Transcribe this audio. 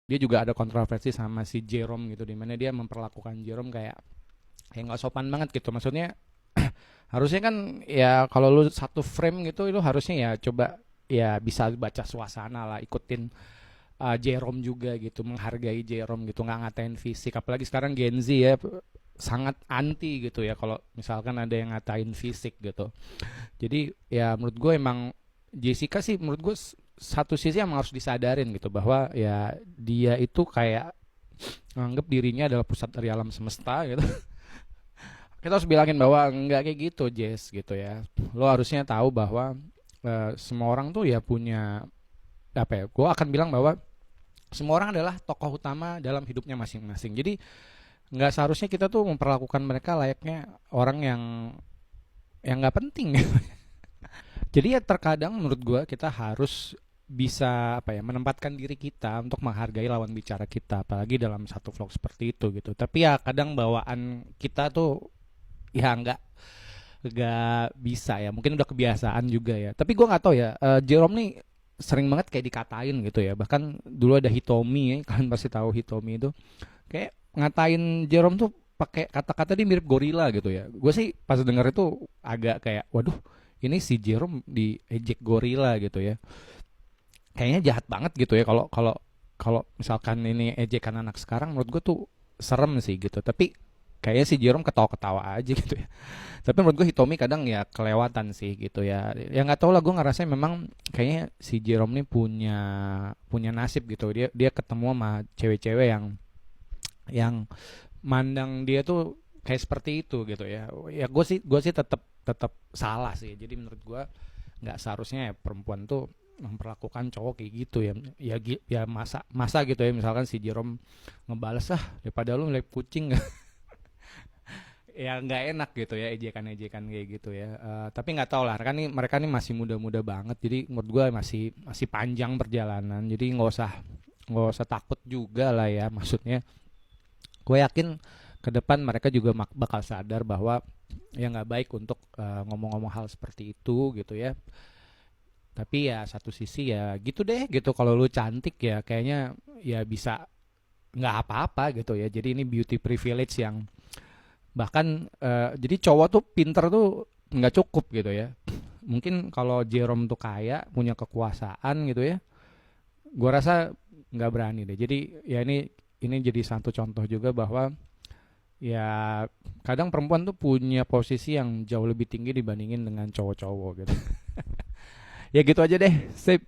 Dia juga ada kontroversi sama si Jerome gitu, di mana dia memperlakukan Jerome kayak nggak sopan banget gitu. Maksudnya harusnya kan ya kalau lu satu frame gitu itu harusnya ya coba ya bisa baca suasana lah, ikutin Jerome juga gitu, menghargai Jerome gitu, nggak ngatain fisik. Apalagi sekarang Gen Z ya sangat anti gitu ya kalau misalkan ada yang ngatain fisik gitu. Jadi ya menurut gue emang Jessica sih menurut gue satu sisi emang harus disadarin gitu bahwa ya dia itu kayak nganggep dirinya adalah pusat dari alam semesta gitu. Kita harus bilangin bahwa enggak kayak gitu, Jess gitu ya. Lo harusnya tahu bahwa semua orang tuh ya punya apa ya? Gue akan bilang bahwa semua orang adalah tokoh utama dalam hidupnya masing-masing. Jadi nggak seharusnya kita tuh memperlakukan mereka layaknya orang yang nggak penting. Jadi ya terkadang menurut gue kita harus bisa apa ya menempatkan diri kita untuk menghargai lawan bicara kita, apalagi dalam satu vlog seperti itu gitu. Tapi ya kadang bawaan kita tuh ya nggak bisa ya, mungkin udah kebiasaan juga ya. Tapi gue nggak tahu ya, Jerome nih sering banget kayak dikatain gitu ya. Bahkan dulu ada Hitomi ya, kalian pasti tahu Hitomi itu kayak ngatain Jerome tuh pakai kata-kata dia mirip gorila gitu ya. Gue sih pas denger itu agak kayak waduh, ini si Jerome di ejek gorila gitu ya. Kayaknya jahat banget gitu ya kalau kalau kalau misalkan ini ejekan anak sekarang menurut gue tuh serem sih gitu. Tapi kayaknya si Jerome ketawa-ketawa aja gitu ya. Tapi menurut gue Hitomi kadang ya kelewatan sih gitu ya. Ya nggak tahu lah, gue ngerasa memang kayaknya si Jerome nih punya punya nasib gitu. Dia ketemu sama cewek-cewek yang mandang dia tuh kayak seperti itu gitu ya. Ya gue sih tetap tetap salah sih. Jadi menurut gue nggak seharusnya ya perempuan tuh memperlakukan cowok kayak gitu ya. Ya masa masa gitu ya, misalkan si Jerome ngebales daripada lu ngeliat kucing. Ya nggak enak gitu ya ejekan-ejekan kayak gitu ya. Tapi nggak tahu lah, kan nih mereka nih masih muda-muda banget, jadi menurut gue masih masih panjang perjalanan, jadi nggak usah takut juga lah ya. Maksudnya gue yakin ke depan mereka juga bakal sadar bahwa ya nggak baik untuk ngomong-ngomong hal seperti itu gitu ya. Tapi ya satu sisi ya gitu deh gitu, kalau lu cantik ya kayaknya ya bisa nggak apa-apa gitu ya. Jadi ini beauty privilege yang bahkan jadi cowok tuh pinter tuh nggak cukup gitu ya. Mungkin kalau Jerome tuh kaya punya kekuasaan gitu ya, gua rasa nggak berani deh. Jadi ya ini jadi satu contoh juga bahwa ya kadang perempuan tuh punya posisi yang jauh lebih tinggi dibandingin dengan cowok-cowok gitu. Ya gitu aja deh, sip.